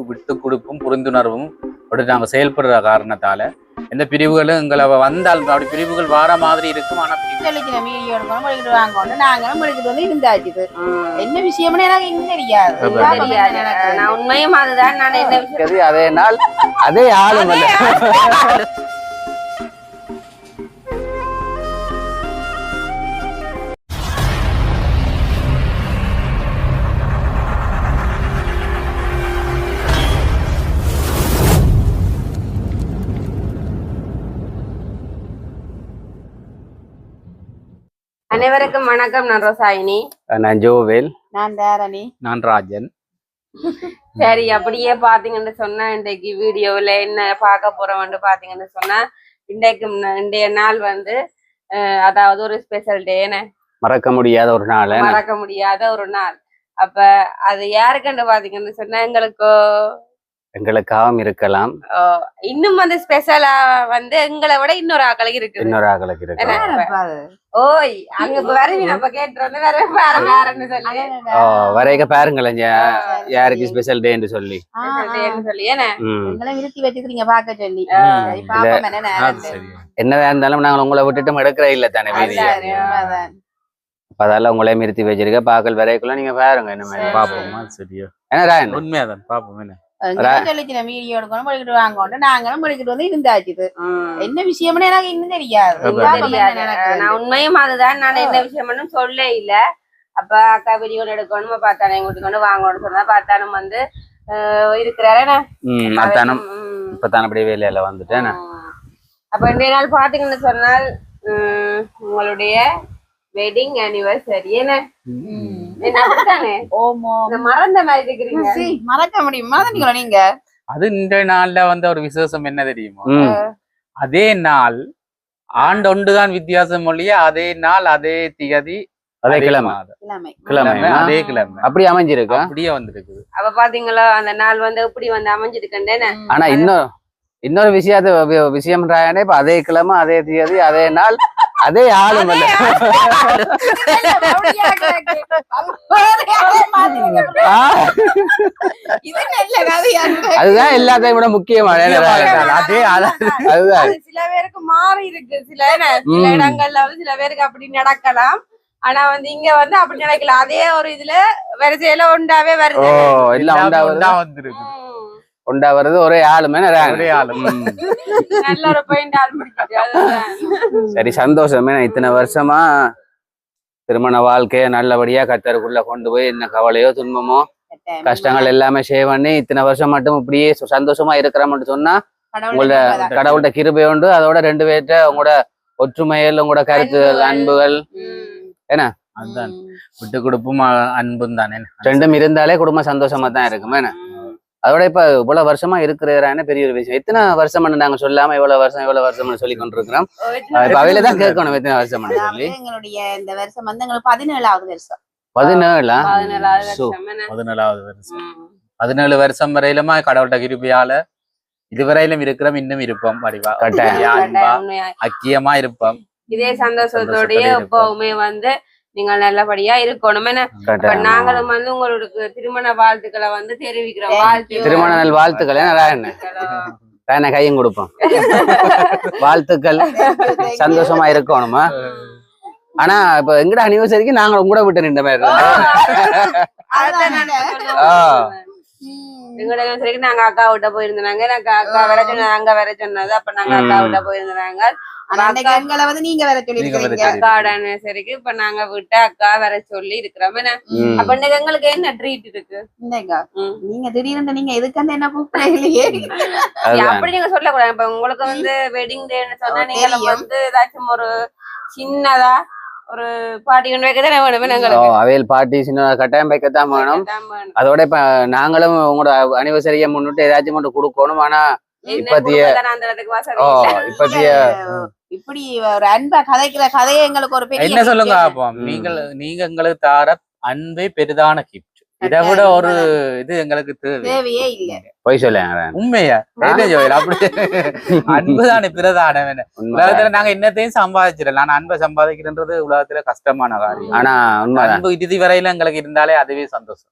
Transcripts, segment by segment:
விட்டு கொடுப்பும் புரிந்துணர்வும் நாங்கள் செயல்படுற காரணத்தால எந்த பிரிவுகளும் எங்களை வந்தால் அப்படி பிரிவுகள் வார மாதிரி இருக்கும். ஆனா என்ன விஷயம்னு எனக்கு இன்னும் தெரியாது. உண்மையும் அதுதான். நான் என்ன விஷயம் அதே நாள் அதே ஆளும் அனைவருக்கும் வணக்கம். நான் ரோசாயினி. நான் ஜோவேல். நான் தாரணி. நான் ராஜன். சரி, அப்படியே பாத்தீங்கன்னு சொன்னா இன்றைக்கு வீடியோவில் என்ன பார்க்க போறோம்னு பாத்தீங்கன்னு சொன்னா இன்றைய நாள் வந்து அதாவது ஒரு ஸ்பெஷல் டே, மறக்க முடியாத ஒரு நாள். அப்ப அது யாருக்குன்னு பாத்தீங்கன்னு சொன்னா எங்களுக்காகவும் இருக்கலாம். இன்னும் வந்து ஸ்பெஷலா வந்து எங்களை விட இன்னொரு ஆக்களுக்கு இருக்கு. ஓய், அங்க வருவீங்க, அப்ப கேட்டு வேறன்னு சொல்லி வரைக்க பாருங்களேன் யாருக்கு ஸ்பெஷல் டேன்னு சொல்லி நிறுத்தி வச்சுக்கிறீங்க பாக்க சொல்லி. என்னதான் இருந்தாலும் நாங்க உங்களை விட்டுட்டும் எடுக்கிற இல்ல தானே வீதியா. அதெல்லாம் உங்களே நிறுத்தி வச்சிருக்க பாக்கல் வரைக்குள்ள நீங்க பாருங்க. என்ன மாதிரி பாப்போமா? சரியா, ஏன்னா உண்மையாதான் பாப்போம். என்ன வீடியோ எடுக்கணும், படிக்கிட்டு வாங்க, நாங்களும் படிக்கிட்டு வந்து இருந்தாச்சு. என்ன விஷயம்னு எனக்கு இன்னும் தெரியாது. நான் உண்மையும் அதுதான். நான் என்ன விஷயம்னு சொல்ல இல்ல. அப்ப அக்கா வீடியோ எடுக்கணும், பார்த்தானே கூட்டி கொண்டு வாங்கணும்னு சொன்னா பார்த்தானும் வந்து இருக்கிறாரு. இப்பதான் அப்படியே வேலையில வந்துட்டேன். அப்ப இன்றைய நாள் பாத்தீங்கன்னு சொன்னால் உங்களுடைய வெட்டிங் ஆனிவர்சரி. மறந்த மாதிரி இருக்கிறீங்க. மறக்க முடியுமா நீங்க? அது இந்த நாள்ல வந்து ஒரு விசேஷம் என்ன தெரியுமா? அதே நாள் ஆண்டு ஒன்றுதான் வித்தியாசம் மொழிய அதே நாள் அதே திகதி அதே கிழமை அதே கிழமை அப்படி அமைஞ்சிருக்கு. அப்படியே வந்துருக்குது. அப்ப பாத்தீங்களா அந்த நாள் வந்து எப்படி வந்து அமைஞ்சிருக்கேன்னு. ஆனா இன்னொரு விஷயம் இப்ப அதே கிழமை அதே திகதி அதே நாள் அதே ஆளும் அதுதான் எல்லாத்தையும் விட முக்கியமான. அதுதான் சில பேருக்கு மாறி இருக்கு. சில இடங்கள்ல வந்து சில பேருக்கு அப்படி நடக்கலாம். ஆனா வந்து இங்க வந்து அப்படி நடக்கல. அதே ஒரு இதுல வரிசையில ஒண்டாவே வருது. எல்லாம் ஒண்டா வருது ஒரே ஆளுமே. சரி, சந்தோஷமே. இத்தனை வருஷமா திருமண வாழ்க்கைய நல்லபடியா கத்தருக்குள்ள கொண்டு போய் என்ன கவலையோ துன்பமோ கஷ்டங்கள் எல்லாமே சேவ் பண்ணி இத்தனை வருஷம் மட்டும் இப்படியே சந்தோஷமா இருக்கிறோம்னு சொன்னா உங்களோட கடவுள்கிட்ட கிருபை உண்டு. அதோட ரெண்டு பேர்ட்ட உங்களோட ஒற்றுமைகள் உங்களோட கருத்துகள் அன்புகள் என்ன அதுதான் விட்டு கொடுப்பும் அன்பும் தானே ரெண்டும் இருந்தாலே குடும்பம் சந்தோஷமா தான் இருக்குமே. அதோட இப்ப இவ்வளவு வருஷமா இருக்கிறான்னு பெரிய ஒரு விஷயம். எத்தனை வருஷம் நாங்க சொல்லாம இவ்வளவு வருஷம்னு சொல்லி கொண்டிருக்கிறோம். இப்ப அவையிலதான் கேட்கணும் எத்தனை வருஷம் சொல்லி. எங்களுடைய இந்த வருஷம் வந்து எங்களுக்கு 17வது வருஷம். 17 வருஷம் வரையிலுமா கடவுள்கிட்ட கிருபையால இதுவரையிலும் இருக்கிறோம். இன்னும் இருப்போம். வடிவா ஐக்கியமா இருப்போம். இதே சந்தோஷத்தோடய எப்பவுமே வந்து நீங்க நல்லபடியா இருக்கணும். நாங்களும் வந்து உங்களுக்கு திருமண வாழ்த்துக்களை வந்து தெரிவிக்கிறோம். திருமண நாள் வாழ்த்துக்கள் கையும் கொடுப்போம். வாழ்த்துக்கள், சந்தோஷமா இருக்கணுமா. ஆனா இப்ப எங்கட அனிவர்சரிக்கு நாங்க உங்களோட விட்டு நின்ற மாதிரி எங்களோட அனிவர்சரிக்கு நாங்க அக்கா விட்ட போயிருந்தாங்க. எனக்கு அக்கா வர சொன்னது, அங்க வர சொன்னது. அப்ப நாங்க அக்கா விட்ட போயிருந்தாங்க. நீங்க வர சொல்லி அக்காவோட அனிவர்சரிக்கு இப்ப நாங்க விட்டு அக்கா வர சொல்லி இருக்கிறோம். அப்ப எங்களுக்கு என்ன ட்ரீட் இருக்கு? நீங்க திடீர்னு நீங்க எதுக்கு என்ன கூப்பிடலையே அப்படி நீங்க சொல்லக்கூடாது. இப்ப உங்களுக்கு வந்து வெட்டிங் டேன்னு சொன்னா நீங்க வந்து ஏதாச்சும் ஒரு சின்னதா ஒரு பாட்டி ஒன்று வைக்கத்தானே வேணும். அவையில் பாட்டி சின்ன கட்டாயம் வைக்கத்தான் வேணும். அதோட இப்ப நாங்களும் உங்களோட அனிவர்சரியை முன்னிட்டு ஏதாச்சும் மட்டும் கொடுக்கணும். ஆனா இப்பத்திய இப்படி ஒரு அன்பா கதைக்கிற கதையை எங்களுக்கு ஒரு பெரிய என்ன சொல்லுங்க அப்போ நீங்க எங்களுக்கு தார அன்பே பெரிதான கிஃப்ட். இதை விட ஒரு இது எங்களுக்கு தேவையே இல்ல. போய் சொல்லுங்க உண்மையா அப்படி அன்புதானே பிரதான. உலகத்துல நாங்க என்னத்தையும் சம்பாதிச்சிடலாம். நான் அன்பை சம்பாதிக்கிறன்றது உலகத்துல கஷ்டமான காரியம். ஆனா அன்பு இறுதி வரையில எங்களுக்கு இருந்தாலே அதுவே சந்தோஷம்.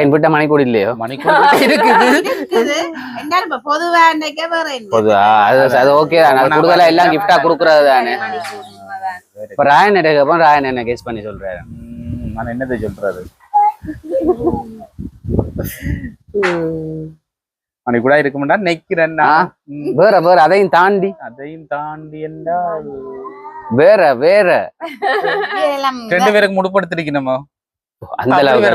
ஏன் விட்ட மணிக்கூட இல்லையோ மணிக்கூட இருக்குது. இருக்குது. எல்லாரும் இப்ப பொதுவா அன்னைக்கே வேற என்ன? பொதுவா அது ஓகே தான். அது கூடுதலா எல்லாம் கிஃப்டா கொடுக்கறது தானே. இப்ப ராயன் கேட்கப்போ ராயன் என்ன கெஸ் பண்ணி சொல்றாரு. நான் என்னது சொல்றது மணிக்கூட இருக்க மாட்டா நிக்கிறேன். வேற வேற அதையும் தாண்டி என்றால் வேற வேற எல்லாம் ரெண்டு பேருக்கு முடுப்படுத்திருக்கணுமா? அந்த அளவுக்கு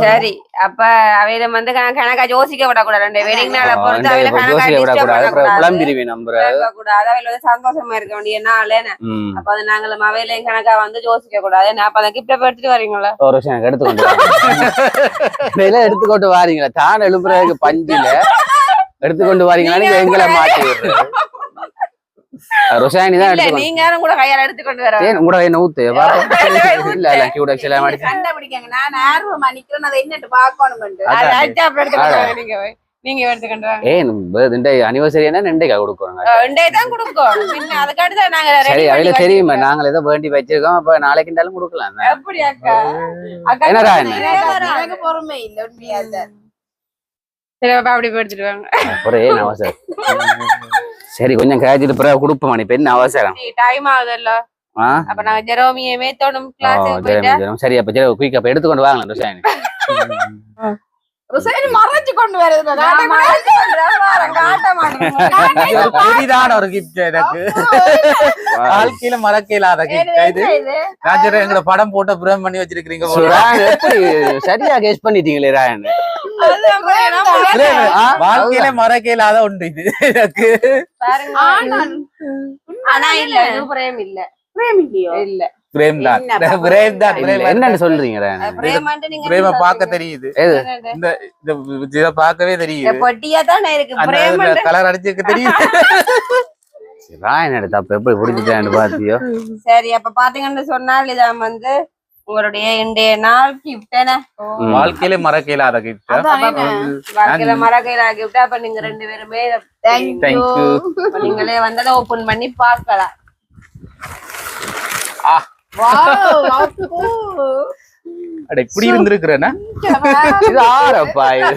சரி அப்ப அவையில வந்து கணக்கா யோசிக்க விடக்கூடாது. ரெண்டு வெட்டிங் நாளை பொறுத்து அவையில யோசிக்க விடக்கூடாது. அப்புறம் குழம்பிடுவி நம்புறாரு. அவையில வந்து சந்தோஷமா இருக்க வேண்டிய நாள். அப்ப அது நாங்களும் அவையிலையும் கணக்கா வந்து யோசிக்க கூடாது. அப்ப அதை கிஃப்ட எடுத்துட்டு வரீங்களா? ஒரு விஷயம் எனக்கு எடுத்துக்கொண்டு எடுத்துக்கொண்டு வாரீங்களா? தான் எழுப்புறதுக்கு பஞ்சில எடுத்துக்கொண்டு வாரீங்களான்னு எங்களை மாட்டி விடுறது. ரொசாயனி தான் எடுத்து நீங்க யாரும் கூட கையால எடுத்துக்கொண்டு வர கூட என்ன ஊத்து இல்ல இல்ல கூட சில மாதிரி கண்டுபிடிக்காங்க. நான் ஆர்வமா நிக்கிறேன், அதை என்னட்டு பாக்கணும். நீங்க எடுத்துக்கொண்டு வாங்க. ஏன் இந்த அனிவர்சரி என்ன ரெண்டைக்கா கொடுக்கணும்? ரெண்டே தான் கொடுக்கணும். பின்ன அதுக்கு அடுத்து நாங்க சரி அவையில தெரியுமா நாங்க ஏதோ வேண்டி வச்சிருக்கோம். அப்ப நாளைக்கு இருந்தாலும் கொடுக்கலாம். எப்படி அக்கா? என்னடா எனக்கு பொறுமை இல்ல உண்மையா. சரி அப்படி எடுத்துட்டு வாங்க. ஒரே அவசரம். சரி கொஞ்சம் கேஜிட்டு பிறகு கொடுப்போம். இப்ப என்ன அவசரம்? டைம் ஆகுதுல்ல. அப்ப நாங்க ஜெரோமியமே தோணும் கிளாஸுக்கு போயிட்டா. சரி அப்ப சரி குயிக் அப்ப எடுத்துக்கொண்டு வாங்கலாம் ரொசாயனி. ரொசாயனி மறைச்சு கொண்டு வரது புதிதான ஒரு கிஃப்ட் எனக்கு. வாழ்க்கையில மறக்கலாத கிஃப்ட் இது. ராஜரே எங்க படம் போட்டு பிரேம் பண்ணி வச்சிருக்கீங்க. சரியா கெஸ் பண்ணிட்டீங்களே ராயன். வாழ்க்கையில மறக்கலாத உண்டு இது எனக்கு. ஆனா இல்ல பிரேம் இல்ல. பிரேம் இல்லையோ? இல்ல பிரேம் தான். பிரேம் தான். என்னன்னு சொல்றீங்க? பிரேம பார்க்க தெரியுது. இந்த இத பார்க்கவே தெரியுது. பொட்டியா தானே இருக்கு. பிரேம் கலர் அடிச்சுக்க தெரியுது. ராயன் எடுத்து அப்ப எப்படி பிடிச்சிட்டான்னு பாத்தியோ. சரி அப்ப பாத்தீங்கன்னு சொன்னால் இதான் வந்து உங்களுடைய இன்றைய நாள் கிஃப்ட். வாழ்க்கையில மறக்கலாத கிஃப்ட். வாழ்க்கையில மறக்கலாத கிஃப்ட். அப்ப நீங்க ரெண்டு பேருமே தேங்க்யூ. நீங்களே வந்து அதை ஓபன் பண்ணி பார்க்கலாம். அட இப்படி இருந்திருக்கிறேன்னா இது ஆறப்பா இது.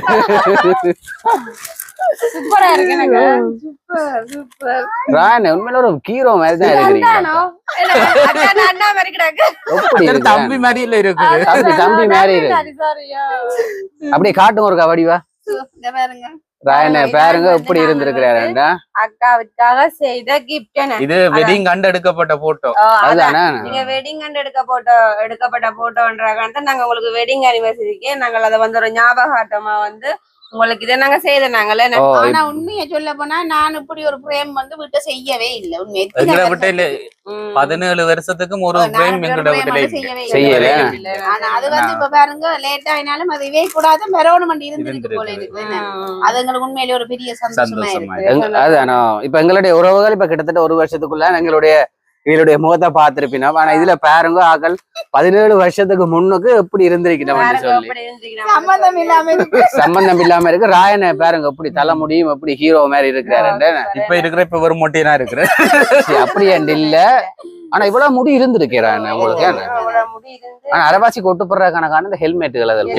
சூப்பரா இருக்கு எனக்கு. சூப்பர். ராயன் உண்மையில ஒரு ஹீரோ மாதிரி தான் இருக்கிறீங்க. அண்ணா மாதிரி கிடக்கு. தம்பி மாதிரி இல்ல இருக்குது. தம்பி மாதிரி இருக்கு. அப்படியே காட்டும் ஒரு கபடிவா ராயனை பாருங்க எப்படி இருந்திருக்கிறாருண்டா. அக்காவுக்காக செய்த கிஃப்ட். இது வெட்டிங் கண்டு எடுக்கப்பட்ட போட்டோ. அதுதானே நீங்க வெட்டிங் கண்டு எடுக்கப்பட்ட போட்டோன்றாங்க. நாங்க உங்களுக்கு வெட்டிங் அனிவர்சரிக்கு நாங்கள் அதை வந்து ஒரு ஞாபகாட்டமா வந்து உங்களுக்கு இதை நாங்க செய்த நாங்களே. ஆனா உண்மையை சொல்ல போனா நான் இப்படி ஒரு பிரேம் வந்து விட்டு செய்யவே இல்லை. எங்களை விட்டு 17 வருஷத்துக்கும் ஒரு பிரேம் எங்களோட வீட்டுல செய்யல. ஆனா அது வந்து இப்ப பாருங்க லேட் ஆயினாலும் அது இவே கூடாது மெரோன் பண்ணி இருந்துருக்கு போல இருக்கு. அது எங்களுக்கு உண்மையிலே ஒரு பெரிய சந்தோஷமா இருக்கு. அதுதானோ இப்ப எங்களுடைய உறவுகள் இப்ப கிட்டத்தட்ட ஒரு வருஷத்துக்குள்ள எங்களுடைய முகத்தை பார்த்திருப்பீங்க. ஆனா இதுல பாருங்க ஆக்கள் 17 வருஷத்துக்கு முன்னுக்கு எப்படி இருந்திருக்கணும் சொல்லி சம்பந்தம் இல்லாம இருக்கு. ராயனை பாருங்க எப்படி தலைமுடியும் எப்படி ஹீரோ மாதிரி இருக்கிறாரு. இப்ப ஒரு மொட்டையா இருக்கிற அப்படியே இல்ல. ஆனா இவ்வளவு முடி இருந்திருக்கிறான் உங்களுக்கு. ஆனா அரைவாசி கொட்டு போடுற கணக்கான இந்த ஹெல்மெட்டுகள்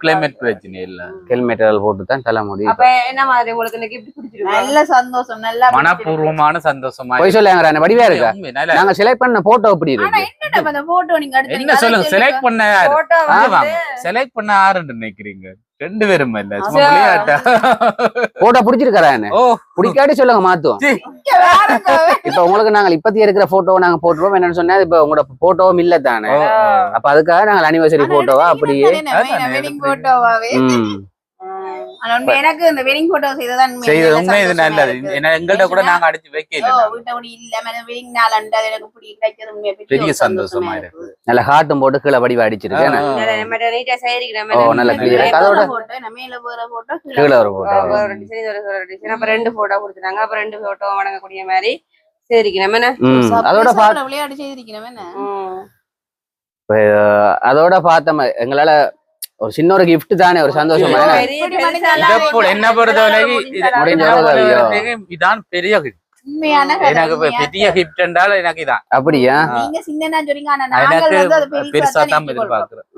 கிளைமேட் பிரச்சனை இல்ல. ஹெல்மெட்டுகள் போட்டுதான் தலைமுடி. என்ன மாதிரி உங்களுக்கு இந்த கிஃப்ட் பிடிச்சிருக்கு? நல்ல சந்தோஷம். நல்ல மனப்பூர்வமான சந்தோஷமா. போய் சொல்லுங்க வடிவா இருக்கா. நாங்க செலக்ட் பண்ண போட்டோ எப்படி இருக்கு? என்ன போட்டோ நீங்க எடுத்து என்ன சொல்லுங்க. செலக்ட் பண்ண செலக்ட் பண்ண யாருன்னு நினைக்கிறீங்க? ரெண்டு பேரும் இல்ல சும்மா விளையாட்டா. போட்டோ பிடிச்சிருக்காரா? ஓ பிடிக்காட்டி சொல்லுங்க மாத்துவோம். இப்ப உங்களுக்கு நாங்க இப்பத்தி இருக்கிற போட்டோவை நாங்க போட்டுருவோம். என்னன்னு சொன்னா இப்ப உங்களோட போட்டோவும் இல்ல தானே. அப்ப அதுக்காக நாங்க அனிவர்சரி போட்டோவா அப்படியே வெட்டிங் போட்டோவாவே. எனக்கு இந்த வெட்டிங் போட்டோ செய்ததான் உண்மை. இது நல்லது. எங்கள்கிட்ட கூட நாங்க அடிச்சு வைக்கல. வெட்டிங் நாள் எனக்கு கிடைச்சது பெரிய சந்தோஷமா இருக்கு. நல்ல ஹார்ட்டும் போட்டு கீழே வடிவ அடிச்சிருக்கேன். நல்ல கிளியர். அதோட கீழே ஒரு போட்டோ ரெண்டு போட்டோ கொடுத்துட்டாங்க. அப்ப ரெண்டு போட்டோ வணங்கக்கூடிய மாதிரி சரிக்கணும். அதோட பார்த்தோம் எங்களால ஒரு சின்ன ஒரு கிஃப்ட் தானே ஒரு சந்தோஷம். என்ன பொறுத்தவரைக்கும் இதான் பெரிய உண்மையான கதை, எனக்கு இப்ப உண்மையான பெரிய ஹிட் என்றால் எனக்கு இதான். அப்படியா நீங்க சின்னனா சொல்றீங்க ஆனா நாங்கள் எனக்கு வந்து அது பெருசா பெருசா தான் தான் எதிர்பார்க்கிறேன்.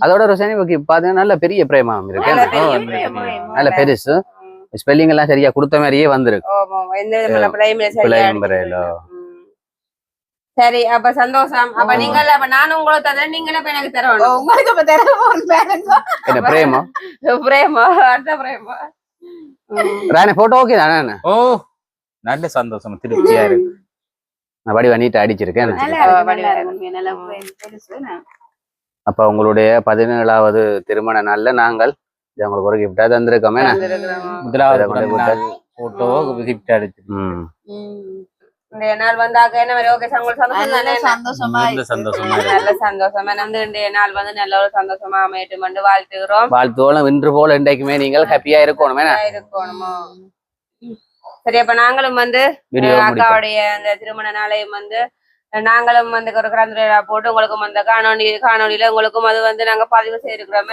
அதோட ரோஷினி பாத்தீங்கன்னா நல்ல பெரிய பிரேமம் இருக்கு நல்ல பெரிய நல்ல பிரேமம். பெரிய. நல்ல பெருசு ஸ்பெல்லிங் எல்லாம் சரியா கொடுத்த மாதிரியே வந்திருக்கு. ஆமா, எந்த விதமான பிழையும் சரியா பிழையும் அடிச்சிட்டு வரையில. இல்லை. சரி, அப்ப சந்தோஷம். அப்ப நீங்கள் அப்ப நானும் உங்களுக்கு தரேன், நீங்களும் அப்ப எனக்கு தரணும். உங்களுக்கு இப்ப தெரியல பாருங்க. என்ன பிரேமம் பிரேமா, அடுத்த பிரேமா. ராணி போட்டோ ஓகே தானே? ஓ நல்ல சந்தோஷம், திருப்தியா இருக்கு. நான் வடிவா நீட்டா அடிச்சிருக்கேன். நல்லா இருக்கு, நல்லா இருக்கு, உண்மையா நல்லா பெருசு. அப்ப உங்களுடைய 17வது திருமண நாள்ல நாங்கள் இது உங்களுக்கு ஒரு கிஃப்டா தந்திருக்கோமே. முதலாவது கொண்டு பிறந்த நாள் போட்டோ கிஃப்ட் அடிச்சு இந்த நாள் வந்தாக்க என்ன மாதிரி ஓகே உங்களுக்கு சந்தோஷம் தானே? சந்தோஷமா மிகுந்த சந்தோஷமா இருக்கு. நல்ல சந்தோஷம். வந்து இன்றைய நாள் வந்து நல்ல ஒரு சந்தோஷமா அமையட்டும் என்று வாழ்த்துகிறோம். வாழ்த்துவோம். இன்று போல இன்றைக்குமே நீங்கள் ஹாப்பியா இருக்கணுமே. இருக்கணுமோ. சரி, அப்ப நாங்களும் வந்து வீடியோ அக்காவுடைய அந்த திருமண நாளையும் வந்து நாங்களும் வந்து ஒரு கலந்துரையா போட்டு உங்களுக்கும் அந்த காணொலியில உங்களுக்கும் அது வந்து நாங்க பதிவு செய்திருக்கிறோம்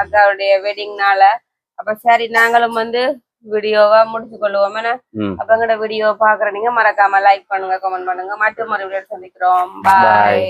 அக்காவுடைய வெட்டிங் நாள. அப்ப சரி, நாங்களும் வந்து வீடியோவா முடிச்சு கொள்ளுவோம். அப்ப எங்கட வீடியோ பாக்குற நீங்க மறக்காம லைக் பண்ணுங்க, கமெண்ட் பண்ணுங்க. மற்றும் ஒரு வீடியோ சந்திக்கிறோம். பாய்.